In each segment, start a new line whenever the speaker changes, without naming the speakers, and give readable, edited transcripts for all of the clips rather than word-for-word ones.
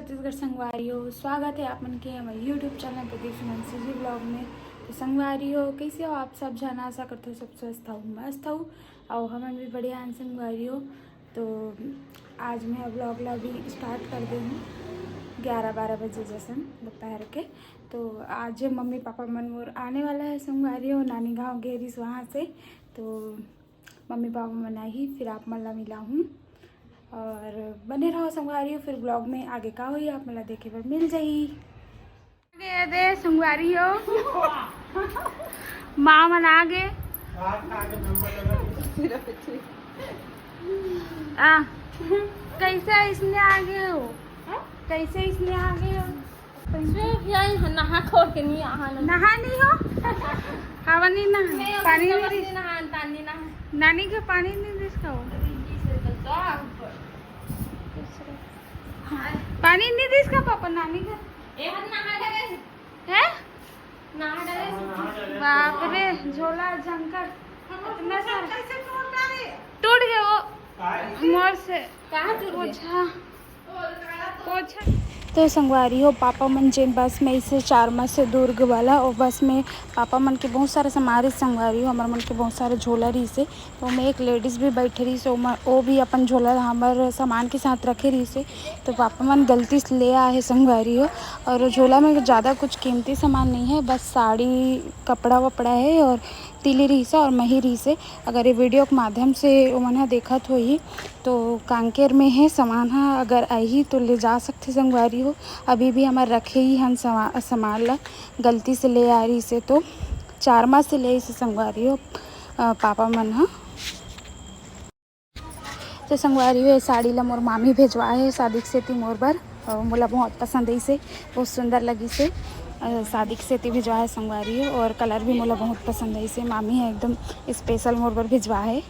छत्तीसगढ़ संगवारियों, स्वागत है आप मन के हमारे YouTube channel Pradeep Suman ji blog में। तो संगवारियों कैसे हो आप सब? जन आशा करते हो सब स्वस्थ हो मस्त हो और हमन भी बढ़िया हैं संगवारियों। तो आज मैं ब्लॉग ला भी स्टार्ट कर दी हूँ 11-12 बजे जैसन दोपहर के। तो आज मम्मी पापा मन मोर आने वाला है संगवारियों, नानी गाँव गेरिस वहाँ से। तो मम्मी पापा मन आई फिर आप मन ला मिला हूँ और बने रहो संगवारियों। फिर ब्लॉग में आगे का हुई आप मला देखे पर मिल जाई। आगे दे संगवारियों माँ मन आगे कैसे इसने आगे हो? कैसे इसने आगे हो?
नहा खो के नहीं
नहा नहीं हो? हवा नहीं नहा, पानी नहीं नानी के पानी नहीं दिखा हो, पानी नहीं दी इसका पापा नानी का है। बाप रे झोला झंकर इतना सारा टूट गया वो मोर से। कहाँ टूट? पोछा। तो संगवारी हो पापा मन जेन बस में इसे 4 माह से दुर्ग वाला और बस में पापा मन के बहुत सारे समारे संगवारी हो हमारे मन के बहुत सारे झोला रही से। तो मैं एक लेडीज़ भी बैठे रही से वो भी अपन झोला हमारे सामान के साथ रखे रही से। तो पापा मन गलती से ले आए संगवारी हो और झोला में ज़्यादा कुछ कीमती सामान नहीं है, बस साड़ी कपड़ा वपड़ा है और तिली रही से और मही रही से। अगर ये वीडियो के माध्यम से उन्हें देखत हो ही तो कांकेर में है सामान है, अगर आई तो ले जा सकते संगवारी हो। अभी भी हमारे रखे ही हम सामान ला गलती से ले आ रही से। तो 4 माह से ले इसे संगवारी हो पापा मन हाँ। तो संगवारी हो साड़ी ला मोर मामी भेजवाए है शादी से ती मोर बर और मोला बहुत पसंद आई से, बहुत सुंदर लगी से। शादी से ती भिजवा है संगवारी हो और कलर भी मोला बहुत पसंद आई से। मामी है एकदम स्पेशल मोर बर भिजवा है।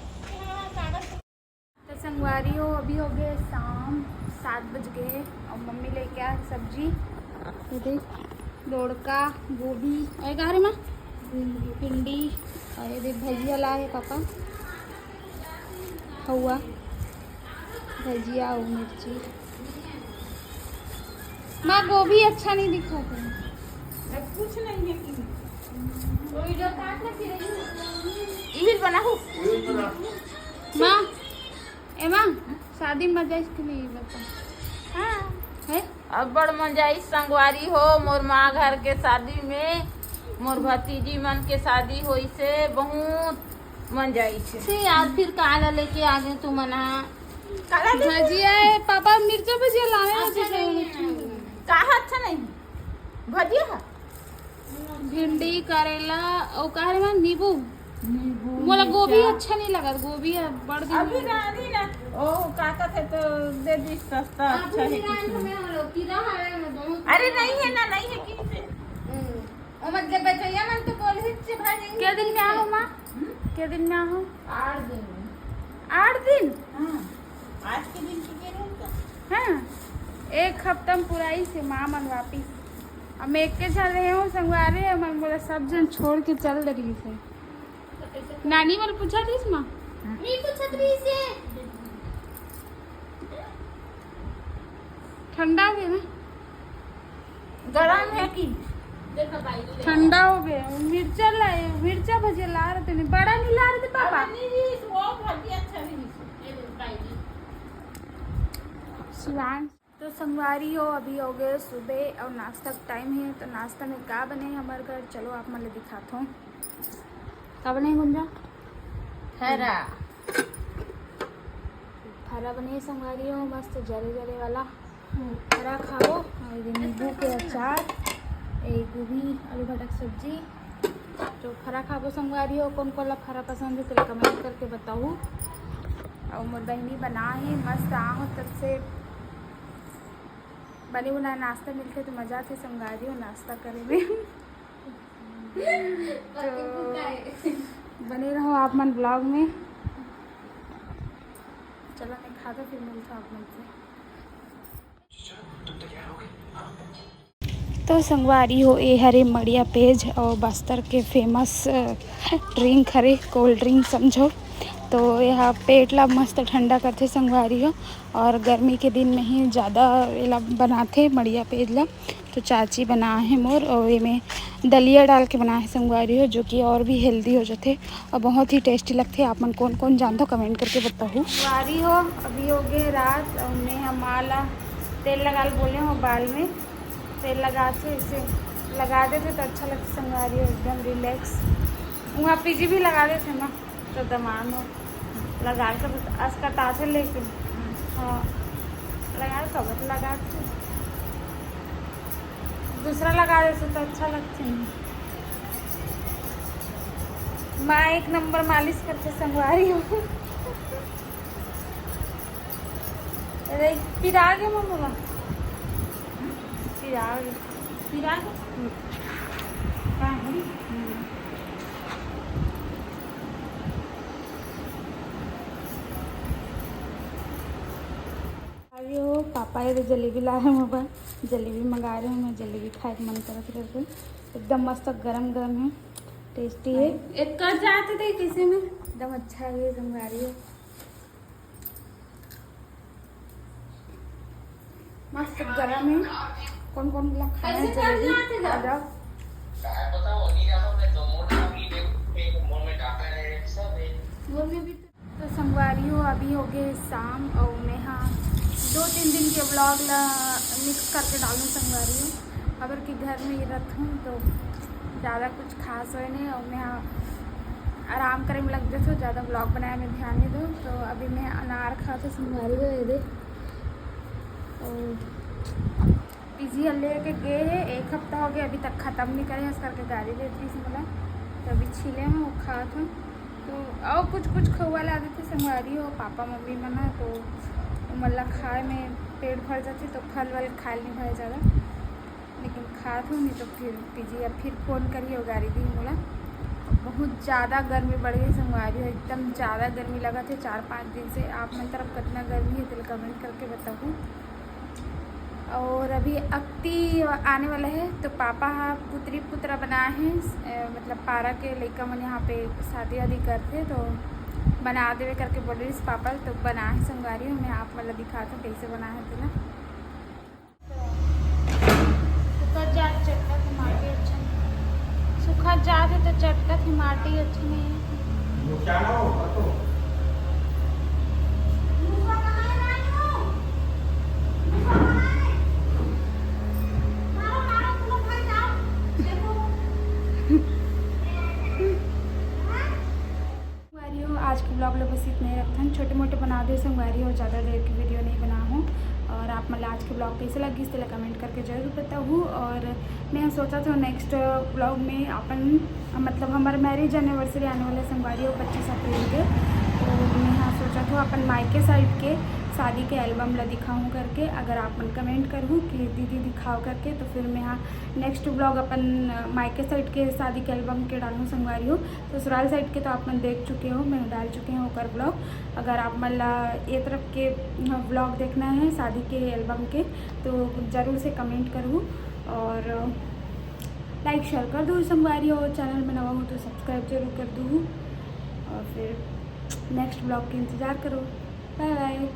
तो संगवारी हो अभी हो गए शाम 7 बज गए और मम्मी लेके आए सब्जी दोड़का गोभी और गारे माँ भिंडी और ये भजिया ला है पापा हुआ भजिया और मिर्ची। माँ गोभी अच्छा नहीं दिखा था
कुछ नहीं है
माँ ए माँ शादी में मजा इसके लिए बता। हाँ है
अब बड़ मजा संगवारी हो मोर माँ घर के शादी में मोर भतीजी मन के शादी होई से बहुत मजा से। यार फिर काला लेके आ गए तू मना
भजिया है पापा मिर्चा भजिया लाए
कहा अच्छा नहीं भजिया
भिंडी करेला और कहे में नींबू मोला गोभी अच्छा नहीं लगा, गोभी बड़ दिन
अभी रानी ना ओ काका थे तो दे दी सस्ता अच्छा है अरे नहीं है ना नहीं है कि से ओ मत जब बचैया मन तो कॉलेज से भागेंगे।
क्या दिन में आओ माँ? क्या दिन में आओ?
8 दिन
8 दिन
हां आज के दिन की के
हाँ 1 हफ्ता में पुराई से माँ मन वापिस अब मैं के चल रहे हूँ संगवारे मन बोला सब जन छोड़ के चल रही से। नानी मन पूछा थी माँ नहीं पूछा थी से ठंडा हो गया ना
गरम है कि
ठंडा हो गया। मिर्चा लाए मिर्चा भजिया ला रहे थे बड़ा नहीं ला रहे थे पापा शिवान। तो संगवारी हो अभी हो गए सुबह और नाश्ता का टाइम है। तो नाश्ता में क्या बने हमारे घर चलो आप मैं दिखाता हूँ क्या बने गुंजा हरा बने संगवारी हो मस्त जरे जरे वाला हरा खाओ और नींबू के अचार एक गोभी आलू भटक सब्जी। तो फरा खाबो संगवारी हो कौन कौन ला फरा पसंद है तो कमेंट करके बताओ। और मोर बहनी बना है मस्त आओ तब से बने बनाए नाश्ता मिलते तो मज़ा थे संगवारी हो नाश्ता करे में। तो बने रहो आप मन ब्लॉग में। चलो मैं खाता फिर मिलता आप मन से। तो संगवारी हो ये हरे मड़िया पेज और बस्तर के फेमस ड्रिंक हरे कोल्ड ड्रिंक समझो। तो तो यह पेट ला मस्त ठंडा करते संगवारी हो। और गर्मी के दिन में ही ज़्यादा एला बनाते बढ़िया पेट ला। तो चाची बना है मोर और ये में दलिया डाल के बना है संगवारी हो, जो कि और भी हेल्दी हो जाते और बहुत ही टेस्टी लगते। आप मन कौन कौन जानते हो कमेंट करके बताओ। संगवारी हो अभी हो गए रात और मैं हमारा तेल लगा बोले हो बाल में तेल लगा के इसे लगा देते तो अच्छा लगता संगवारी हो, एकदम रिलैक्स। वहाँ पीजी भी लगा देते ना तो दमान हो लगा कर अस्कता से लेके हाँ लगा कब लगा के दूसरा लगा देते तो अच्छा लगता नहीं। माँ एक नंबर मालिश करके संगवारी हो। अरे पिरा गए मम्मा पिरा हो पापा ये तो जलेबी ला रहे हैं, मोबाइल जलेबी मंगा रहे हैं। मैं जलेबी खाए का मन करते एकदम मस्त गरम गरम है, टेस्टी है। एक कर जाते थे किसी में एकदम अच्छा है संगवारी हो, मस्त गरम है। कौन कौन ला खाना है जलेबी आ जाओ। तो संगवारी हो अभी हो गए शाम और मैं हाँ 2-3 दिन के ब्लॉग ला मिक्स करके डालूँ संगवारी हो। अगर कि घर में ही रहूँ तो ज़्यादा कुछ खास हो नहीं और मैं हाँ आराम करे में लग जाते हो, ज़्यादा ब्लॉग बनाए में ध्यान नहीं दो। तो अभी मैं अनार खाते संगवारी हो ये दे और पीजी ले के गए हैं, 1 हफ्ता हो गया अभी तक ख़त्म नहीं करे इस करके गाड़ी देती थी बोला तो अभी छीले हैं वो खा था। तो और कुछ कुछ खवा ला देते संगवारी हो पापा मम्मी मना तो मतलब खाए में पेट भर जाती तो फल वल खा नहीं भाई ज़्यादा, लेकिन खा थो नहीं तो फिर पीजी अब फिर फ़ोन करिए गाड़ी दी बोला। बहुत ज़्यादा गर्मी बढ़ गई संगवारी हो, एकदम ज़्यादा गर्मी लगा थे 4-5 दिन से। आप मन तरफ कितना गर्मी है तो कमेंट करके बताऊँ। और अभी अक्ति आने वाला है तो पापा पुत्री पुत्रा बनाए हैं, मतलब पारा के लड़का मन यहाँ पे शादी वादी करते तो बना देवे करके बोल रही पापा तो बना है संगवारी हूँ। मैं आप मतलब दिखाता हूँ कैसे बना है तो ना सूखा जात चटका थी माटी अच्छा नहीं, सूखा जात है तो चटका थी माटी अच्छा नहीं है। आज के ब्लॉग में बस इतना ही रखता हूँ, छोटे मोटे बना दे संगवारी हो, ज़्यादा देर की वीडियो नहीं बना हूँ। और आप मतलब आज के ब्लॉग कैसे लगी इस तरह कमेंट करके ज़रूर बताऊँ। और मैं सोचा था नेक्स्ट ब्लॉग में अपन मतलब हमारा मैरिज एनिवर्सरी आने वाला संगवारी हो 25 अप्रैल के, तो मैं यहाँ सोचा था अपन मायके साइड के शादी के एल्बम ला दिखाऊँ करके। अगर आप मन कमेंट करूँ कि दीदी दिखाओ करके तो फिर मैं यहाँ नेक्स्ट ब्लॉग अपन मायके साइड के शादी के एल्बम के डालूँ संगवारी हो। ससुराल साइड के तो आप मन देख चुके हो, मैं डाल चुके हैं होकर ब्लॉग। अगर आप मतलब ये तरफ के ब्लॉग देखना है शादी के एल्बम के तो ज़रूर से कमेंट करूँ और लाइक शेयर कर दूँ संगवारी हो। चैनल में नवा हो तो सब्सक्राइब जरूर कर दूँ और फिर नेक्स्ट ब्लॉग के इंतज़ार करो। Bye bye.